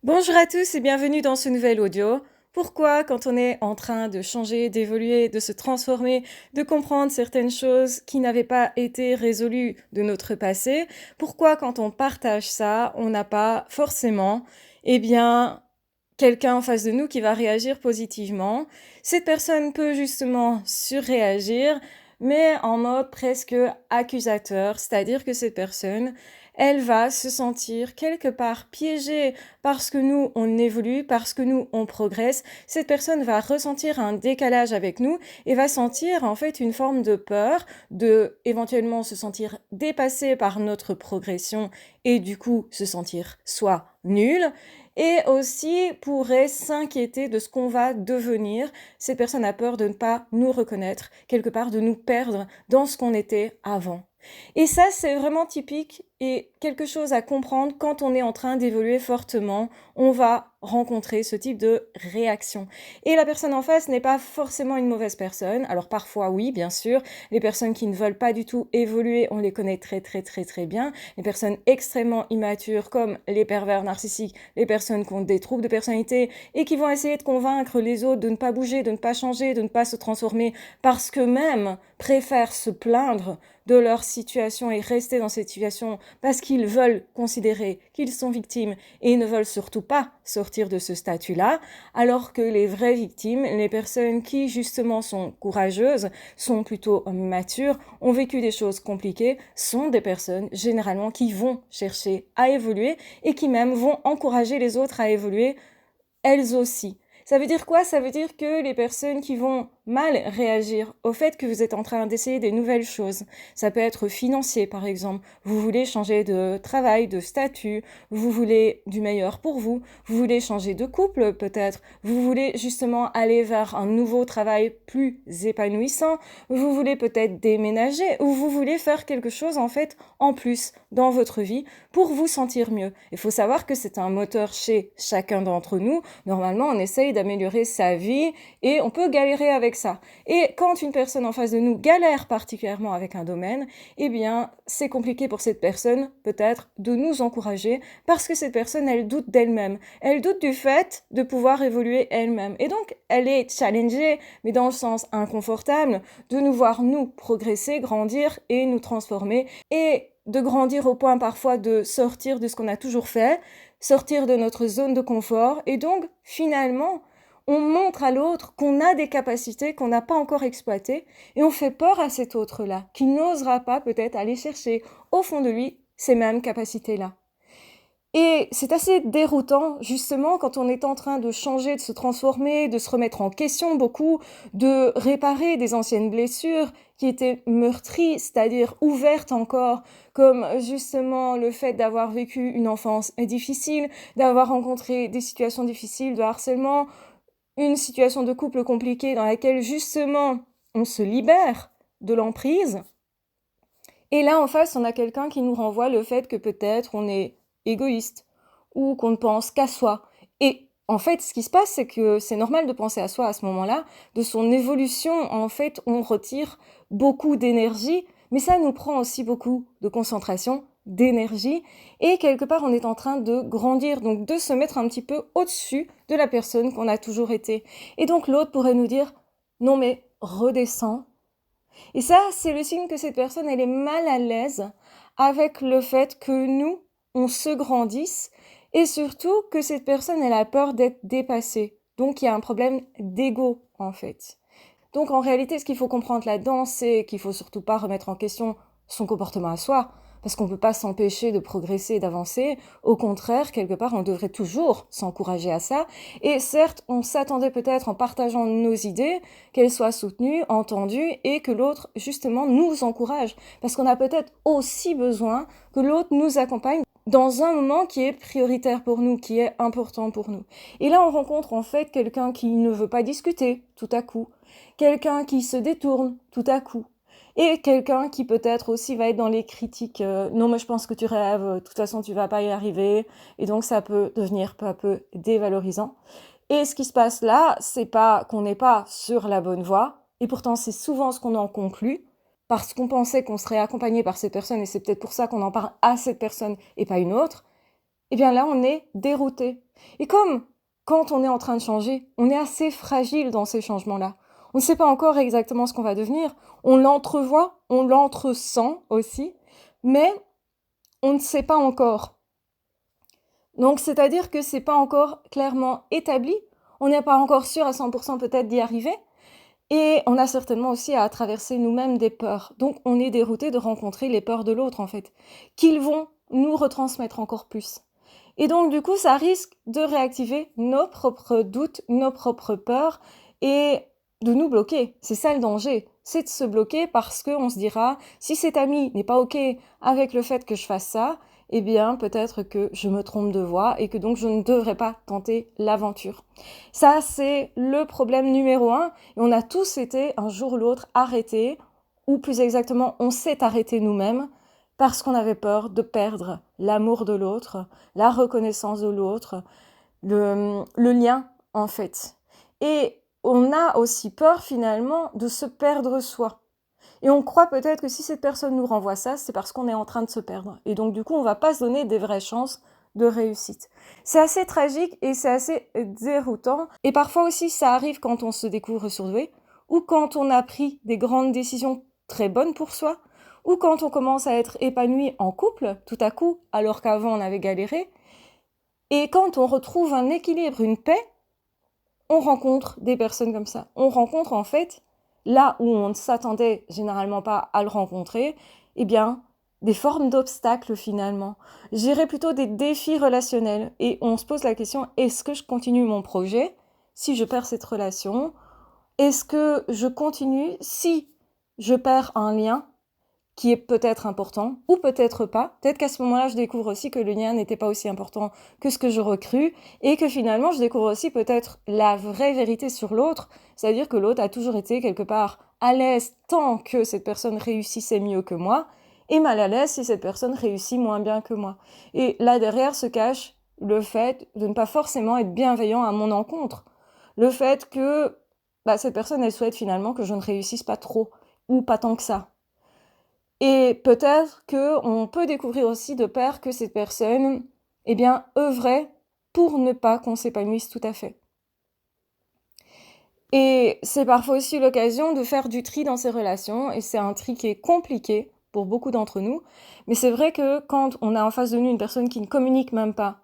Bonjour à tous et bienvenue dans ce nouvel audio. Pourquoi, quand on est en train de changer, d'évoluer, de se transformer, de comprendre certaines choses qui n'avaient pas été résolues de notre passé, pourquoi quand on partage ça, on n'a pas forcément, eh bien, quelqu'un en face de nous qui va réagir positivement. Cette personne peut justement surréagir, mais en mode presque accusateur, c'est-à-dire que cette personne, elle va se sentir quelque part piégée parce que nous, on évolue, parce que nous, on progresse. Cette personne va ressentir un décalage avec nous et va sentir en fait une forme de peur, de éventuellement se sentir dépassée par notre progression et du coup se sentir soit nul, et aussi pourrait s'inquiéter de ce qu'on va devenir. Cette personne a peur de ne pas nous reconnaître, quelque part de nous perdre dans ce qu'on était avant. Et ça, c'est vraiment typique et quelque chose à comprendre quand on est en train d'évoluer fortement. On va rencontrer ce type de réaction. Et la personne en face n'est pas forcément une mauvaise personne. Alors parfois, oui, bien sûr, les personnes qui ne veulent pas du tout évoluer, on les connaît très bien. Les personnes extrêmement immatures, comme les pervers narcissiques, les personnes qui ont des troubles de personnalité et qui vont essayer de convaincre les autres de ne pas bouger, de ne pas changer, de ne pas se transformer, parce qu'eux-mêmes préfèrent se plaindre de leur situation et rester dans cette situation parce qu'ils veulent considérer qu'ils sont victimes et ils ne veulent surtout pas sortir de ce statut-là, alors que les vraies victimes, les personnes qui justement sont courageuses, sont plutôt matures, ont vécu des choses compliquées, sont des personnes généralement qui vont chercher à évoluer et qui même vont encourager les autres à évoluer elles aussi. Ça veut dire quoi? Ça veut dire que les personnes qui vont mal réagir au fait que vous êtes en train d'essayer des nouvelles choses, ça peut être financier par exemple, vous voulez changer de travail, de statut, vous voulez du meilleur pour vous voulez changer de couple peut-être, vous voulez justement aller vers un nouveau travail plus épanouissant, vous voulez peut-être déménager ou vous voulez faire quelque chose en fait en plus dans votre vie pour vous sentir mieux. Il faut savoir que c'est un moteur chez chacun d'entre nous. Normalement, on essaye d'améliorer sa vie et on peut galérer avec ça. Et quand une personne en face de nous galère particulièrement avec un domaine, eh bien, c'est compliqué pour cette personne, peut-être, de nous encourager parce que cette personne, elle doute d'elle-même. Elle doute du fait de pouvoir évoluer elle-même. Et donc, elle est challengée, mais dans le sens inconfortable, de nous voir nous progresser, grandir et nous transformer. Et de grandir au point parfois de sortir de ce qu'on a toujours fait, sortir de notre zone de confort, et donc finalement, on montre à l'autre qu'on a des capacités qu'on n'a pas encore exploitées, et on fait peur à cet autre-là, qui n'osera pas peut-être aller chercher au fond de lui ces mêmes capacités-là. Et c'est assez déroutant, justement, quand on est en train de changer, de se transformer, de se remettre en question beaucoup, de réparer des anciennes blessures qui étaient meurtries, c'est-à-dire ouvertes encore, comme justement le fait d'avoir vécu une enfance difficile, d'avoir rencontré des situations difficiles de harcèlement, une situation de couple compliquée dans laquelle justement on se libère de l'emprise. Et là, en face, on a quelqu'un qui nous renvoie le fait que peut-être on est égoïste ou qu'on ne pense qu'à soi. Et en fait, ce qui se passe, c'est que c'est normal de penser à soi à ce moment-là. De son évolution, en fait, on retire beaucoup d'énergie, mais ça nous prend aussi beaucoup de concentration, d'énergie, et quelque part, on est en train de grandir, donc de se mettre un petit peu au-dessus de la personne qu'on a toujours été. Et donc l'autre pourrait nous dire, non mais redescends. Et ça, c'est le signe que cette personne, elle est mal à l'aise avec le fait que nous, on se grandisse et surtout que cette personne, elle a peur d'être dépassée. Donc, il y a un problème d'ego, en fait. Donc, en réalité, ce qu'il faut comprendre là-dedans, c'est qu'il faut surtout pas remettre en question son comportement à soi, parce qu'on ne peut pas s'empêcher de progresser et d'avancer. Au contraire, quelque part, on devrait toujours s'encourager à ça. Et certes, on s'attendait peut-être en partageant nos idées, qu'elles soient soutenues, entendues, et que l'autre, justement, nous encourage. Parce qu'on a peut-être aussi besoin que l'autre nous accompagne dans un moment qui est prioritaire pour nous, qui est important pour nous. Et là, on rencontre en fait quelqu'un qui ne veut pas discuter tout à coup, quelqu'un qui se détourne tout à coup, et quelqu'un qui peut-être aussi va être dans les critiques. Non, mais je pense que tu rêves, de toute façon tu vas pas y arriver, et donc ça peut devenir peu à peu dévalorisant. Et ce qui se passe là, c'est pas qu'on n'est pas sur la bonne voie, et pourtant c'est souvent ce qu'on en conclut, parce qu'on pensait qu'on serait accompagné par cette personne, et c'est peut-être pour ça qu'on en parle à cette personne et pas une autre. Et bien là, on est dérouté. Et comme quand on est en train de changer, on est assez fragile dans ces changements-là. On ne sait pas encore exactement ce qu'on va devenir. On l'entrevoit, on l'entresent aussi, mais on ne sait pas encore. Donc, c'est-à-dire que c'est pas encore clairement établi. On n'est pas encore sûr à 100% peut-être d'y arriver. Et on a certainement aussi à traverser nous-mêmes des peurs. Donc, on est dérouté de rencontrer les peurs de l'autre, en fait, qu'ils vont nous retransmettre encore plus. Et donc, du coup, ça risque de réactiver nos propres doutes, nos propres peurs et de nous bloquer. C'est ça le danger. C'est de se bloquer parce qu'on se dira, si cet ami n'est pas OK avec le fait que je fasse ça, eh bien, peut-être que je me trompe de voie et que donc je ne devrais pas tenter l'aventure. Ça, c'est le problème numéro 1. Et on a tous été, un jour ou l'autre, arrêtés, ou plus exactement, on s'est arrêtés nous-mêmes parce qu'on avait peur de perdre l'amour de l'autre, la reconnaissance de l'autre, le lien, en fait. Et on a aussi peur, finalement, de se perdre soi. Et on croit peut-être que si cette personne nous renvoie ça, c'est parce qu'on est en train de se perdre. Et donc, du coup, on va pas se donner des vraies chances de réussite. C'est assez tragique et c'est assez déroutant. Et parfois aussi, ça arrive quand on se découvre surdoué, ou quand on a pris des grandes décisions très bonnes pour soi, ou quand on commence à être épanoui en couple, tout à coup, alors qu'avant on avait galéré. Et quand on retrouve un équilibre, une paix, on rencontre des personnes comme ça. On rencontre en fait, là où on ne s'attendait généralement pas à le rencontrer, eh bien, des formes d'obstacles finalement. Je dirais plutôt des défis relationnels. Et on se pose la question, est-ce que je continue mon projet si je perds cette relation? Est-ce que je continue si je perds un lien qui est peut-être important ou peut-être pas. Peut-être qu'à ce moment-là, je découvre aussi que le lien n'était pas aussi important que ce que je recrus et que finalement, je découvre aussi peut-être la vraie vérité sur l'autre, c'est-à-dire que l'autre a toujours été quelque part à l'aise tant que cette personne réussissait mieux que moi et mal à l'aise si cette personne réussit moins bien que moi. Et là derrière se cache le fait de ne pas forcément être bienveillant à mon encontre. Le fait que cette personne, elle souhaite finalement que je ne réussisse pas trop ou pas tant que ça. Et peut-être qu'on peut découvrir aussi de pair que cette personne, eh bien, œuvrait pour ne pas qu'on s'épanouisse tout à fait. Et c'est parfois aussi l'occasion de faire du tri dans ces relations, et c'est un tri qui est compliqué pour beaucoup d'entre nous, mais c'est vrai que quand on a en face de nous une personne qui ne communique même pas,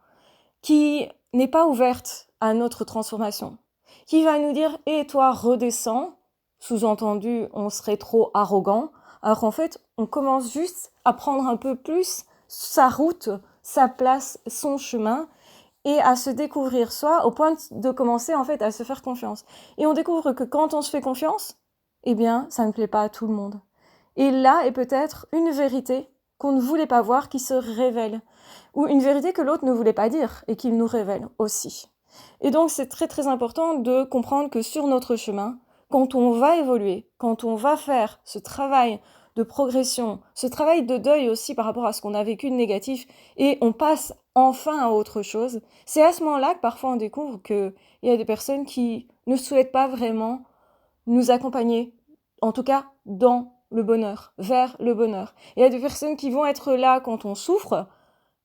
qui n'est pas ouverte à notre transformation, qui va nous dire « Et toi, redescends », sous-entendu, on serait trop arrogant, alors qu'en fait, on commence juste à prendre un peu plus sa route, sa place, son chemin, et à se découvrir soi au point de commencer en fait à se faire confiance. Et on découvre que quand on se fait confiance, eh bien, ça ne plaît pas à tout le monde. Et là est peut-être une vérité qu'on ne voulait pas voir qui se révèle, ou une vérité que l'autre ne voulait pas dire et qu'il nous révèle aussi. Et donc c'est très très important de comprendre que sur notre chemin, quand on va évoluer, quand on va faire ce travail de progression, ce travail de deuil aussi par rapport à ce qu'on a vécu de négatif, et on passe enfin à autre chose, c'est à ce moment-là que parfois on découvre qu'il y a des personnes qui ne souhaitent pas vraiment nous accompagner, en tout cas dans le bonheur, vers le bonheur. Il y a des personnes qui vont être là quand on souffre,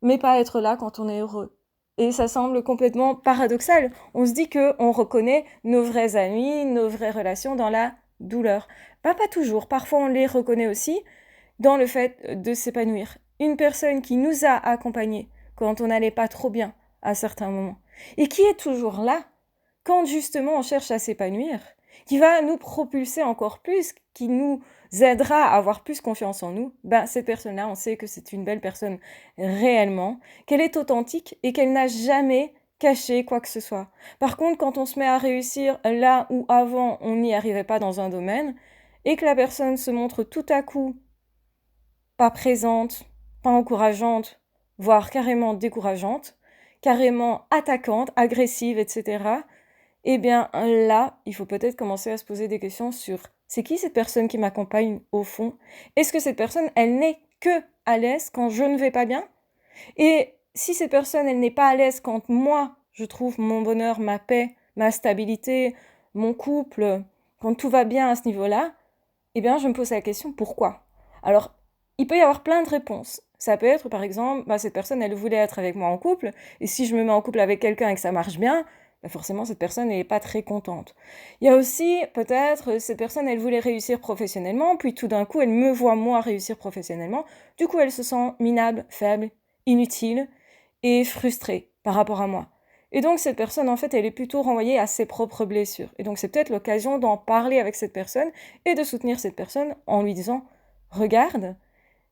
mais pas être là quand on est heureux. Et ça semble complètement paradoxal. On se dit qu'on reconnaît nos vrais amis, nos vraies relations dans la douleur. Pas toujours. Parfois, on les reconnaît aussi dans le fait de s'épanouir. Une personne qui nous a accompagnés quand on n'allait pas trop bien à certains moments. Et qui est toujours là quand justement on cherche à s'épanouir, qui va nous propulser encore plus, qui nous aidera à avoir plus confiance en nous, cette personne-là, on sait que c'est une belle personne réellement, qu'elle est authentique et qu'elle n'a jamais caché quoi que ce soit. Par contre, quand on se met à réussir là où avant on n'y arrivait pas dans un domaine, et que la personne se montre tout à coup pas présente, pas encourageante, voire carrément décourageante, carrément attaquante, agressive, etc., eh bien là, il faut peut-être commencer à se poser des questions sur c'est qui cette personne qui m'accompagne au fond? Est-ce que cette personne, elle n'est que à l'aise quand je ne vais pas bien? Et si cette personne, elle n'est pas à l'aise quand moi, je trouve mon bonheur, ma paix, ma stabilité, mon couple, quand tout va bien à ce niveau-là, eh bien je me pose la question pourquoi? Alors, il peut y avoir plein de réponses. Ça peut être, par exemple, cette personne, elle voulait être avec moi en couple, et si je me mets en couple avec quelqu'un et que ça marche bien, forcément, cette personne n'est pas très contente. Il y a aussi, peut-être, cette personne, elle voulait réussir professionnellement, puis tout d'un coup, elle me voit, moi, réussir professionnellement. Du coup, elle se sent minable, faible, inutile et frustrée par rapport à moi. Et donc, cette personne, en fait, elle est plutôt renvoyée à ses propres blessures. Et donc, c'est peut-être l'occasion d'en parler avec cette personne et de soutenir cette personne en lui disant « Regarde,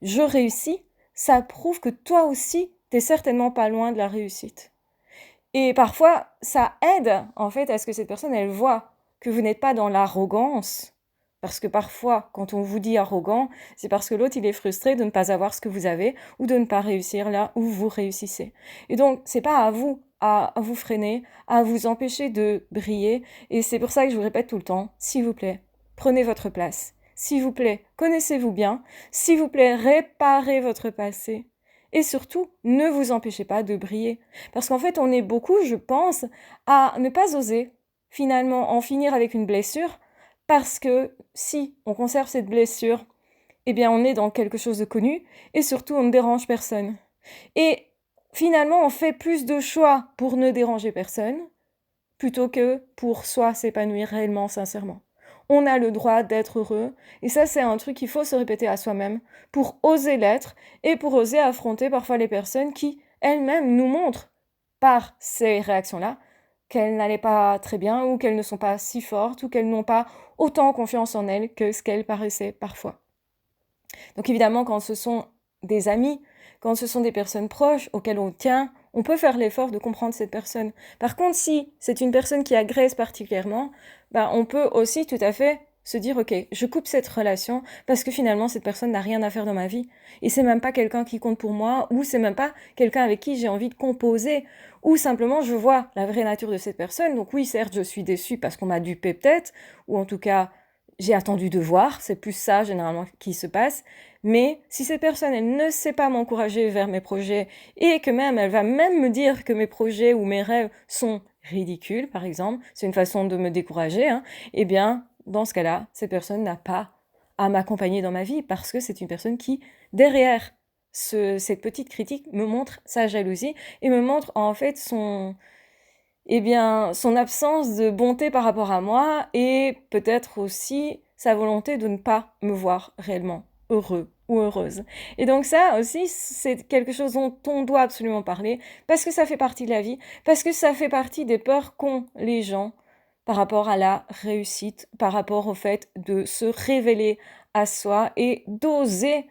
je réussis, ça prouve que toi aussi, t'es certainement pas loin de la réussite. » Et parfois, ça aide, en fait, à ce que cette personne, elle voit que vous n'êtes pas dans l'arrogance. Parce que parfois, quand on vous dit arrogant, c'est parce que l'autre, il est frustré de ne pas avoir ce que vous avez ou de ne pas réussir là où vous réussissez. Et donc, c'est pas à vous à vous freiner, à vous empêcher de briller. Et c'est pour ça que je vous répète tout le temps, s'il vous plaît, prenez votre place. S'il vous plaît, connaissez-vous bien. S'il vous plaît, réparez votre passé. Et surtout, ne vous empêchez pas de briller. Parce qu'en fait, on est beaucoup, je pense, à ne pas oser finalement en finir avec une blessure, parce que si on conserve cette blessure, eh bien on est dans quelque chose de connu, et surtout on ne dérange personne. Et finalement, on fait plus de choix pour ne déranger personne, plutôt que pour soi s'épanouir réellement, sincèrement. On a le droit d'être heureux, et ça c'est un truc qu'il faut se répéter à soi-même, pour oser l'être, et pour oser affronter parfois les personnes qui, elles-mêmes, nous montrent, par ces réactions-là, qu'elles n'allaient pas très bien, ou qu'elles ne sont pas si fortes, ou qu'elles n'ont pas autant confiance en elles que ce qu'elles paraissaient parfois. Donc évidemment, quand ce sont des amis, quand ce sont des personnes proches auxquelles on tient, on peut faire l'effort de comprendre cette personne. Par contre, si c'est une personne qui agresse particulièrement, on peut aussi tout à fait se dire, ok, je coupe cette relation parce que finalement, cette personne n'a rien à faire dans ma vie. Et c'est même pas quelqu'un qui compte pour moi, ou c'est même pas quelqu'un avec qui j'ai envie de composer, ou simplement je vois la vraie nature de cette personne. Donc oui, certes, je suis déçue parce qu'on m'a dupé peut-être, ou en tout cas, j'ai attendu de voir, c'est plus ça généralement qui se passe. Mais si cette personne, elle ne sait pas m'encourager vers mes projets et que même, elle va même me dire que mes projets ou mes rêves sont ridicules, par exemple, c'est une façon de me décourager, eh bien, dans ce cas-là, cette personne n'a pas à m'accompagner dans ma vie parce que c'est une personne qui, derrière cette petite critique, me montre sa jalousie et me montre en fait son absence de bonté par rapport à moi et peut-être aussi sa volonté de ne pas me voir réellement heureux ou heureuse. Et donc ça aussi, c'est quelque chose dont on doit absolument parler parce que ça fait partie de la vie, parce que ça fait partie des peurs qu'ont les gens par rapport à la réussite, par rapport au fait de se révéler à soi et d'oser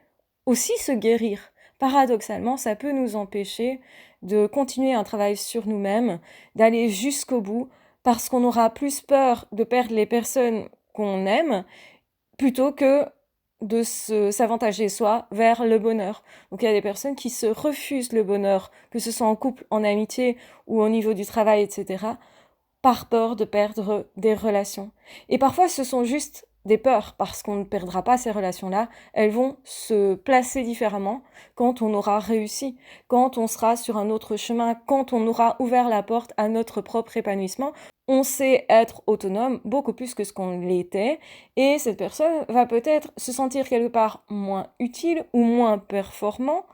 aussi se guérir. Paradoxalement, ça peut nous empêcher de continuer un travail sur nous-mêmes, d'aller jusqu'au bout, parce qu'on aura plus peur de perdre les personnes qu'on aime, plutôt que de s'avantager soi vers le bonheur. Donc il y a des personnes qui se refusent le bonheur, que ce soit en couple, en amitié ou au niveau du travail, etc., par peur de perdre des relations. Et parfois ce sont juste des peurs, parce qu'on ne perdra pas ces relations-là, elles vont se placer différemment quand on aura réussi, quand on sera sur un autre chemin, quand on aura ouvert la porte à notre propre épanouissement. On sait être autonome beaucoup plus que ce qu'on l'était, et cette personne va peut-être se sentir quelque part moins utile ou moins performant,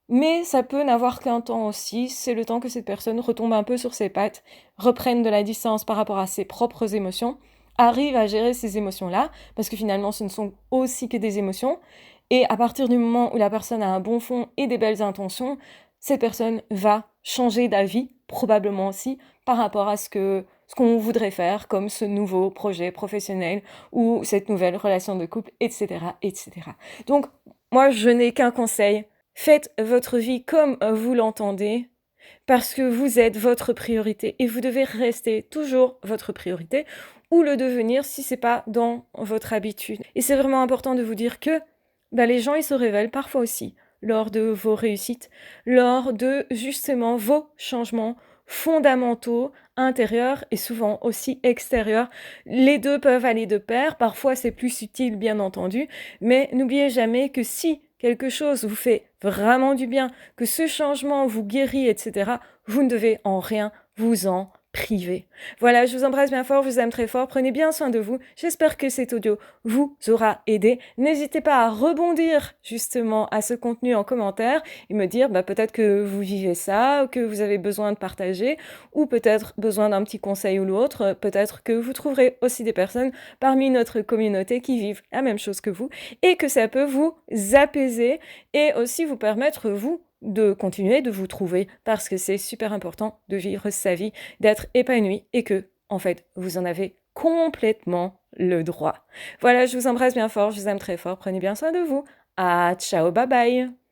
mais ça peut n'avoir qu'un temps aussi, c'est le temps que cette personne retombe un peu sur ses pattes, reprenne de la distance par rapport à ses propres émotions, arrive à gérer ces émotions-là, parce que finalement ce ne sont aussi que des émotions, et à partir du moment où la personne a un bon fond et des belles intentions, cette personne va changer d'avis, probablement aussi, par rapport à ce qu'on voudrait faire, comme ce nouveau projet professionnel, ou cette nouvelle relation de couple, etc., etc. Donc, moi, je n'ai qu'un conseil. Faites votre vie comme vous l'entendez, parce que vous êtes votre priorité et vous devez rester toujours votre priorité ou le devenir si c'est pas dans votre habitude. Et c'est vraiment important de vous dire que les gens ils se révèlent parfois aussi lors de vos réussites, lors de justement vos changements fondamentaux intérieurs et souvent aussi extérieurs. Les deux peuvent aller de pair, parfois c'est plus subtil bien entendu, mais n'oubliez jamais que si quelque chose vous fait vraiment du bien, que ce changement vous guérit, etc., vous ne devez en rien vous en privé. Voilà, je vous embrasse bien fort, je vous aime très fort, prenez bien soin de vous. J'espère que cet audio vous aura aidé. N'hésitez pas à rebondir justement à ce contenu en commentaire et me dire peut-être que vous vivez ça, ou que vous avez besoin de partager, ou peut-être besoin d'un petit conseil ou l'autre. Peut-être que vous trouverez aussi des personnes parmi notre communauté qui vivent la même chose que vous et que ça peut vous apaiser et aussi vous permettre, vous, de continuer de vous trouver parce que c'est super important de vivre sa vie, d'être épanoui et que, en fait, vous en avez complètement le droit. Voilà, je vous embrasse bien fort, je vous aime très fort, prenez bien soin de vous. Ah, ciao, bye bye!